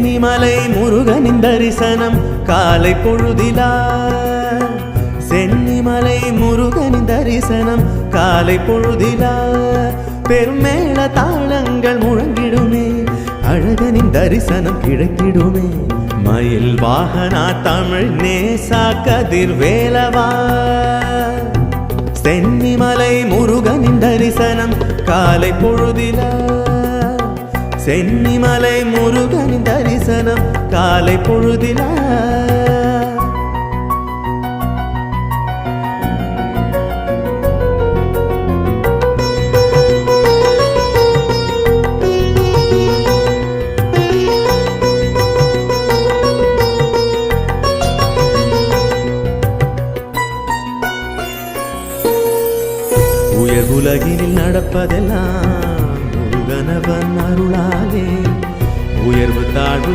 சென்னிமலை முருகனின் தரிசனம் காலை பொழுதிலா சென்னிமலை முருகனின் தரிசனம் காலை பொழுதிலா பெருமேள தாளங்கள் முழங்கிடுமே அழகனின் தரிசனம் கிடைத்திடுமே மயில் வாகனா தமிழ் நேசா கதிர்வேலவா சென்னிமலை முருகனின் தரிசனம் காலை பொழுதிலா சென்னிமலை முருகனின் தரிசனம் காலை பொழுதிலா உலகினில் நடப்பதெல்லாம் முருகனவன் அருளாலே உயர்வு தாழ்வு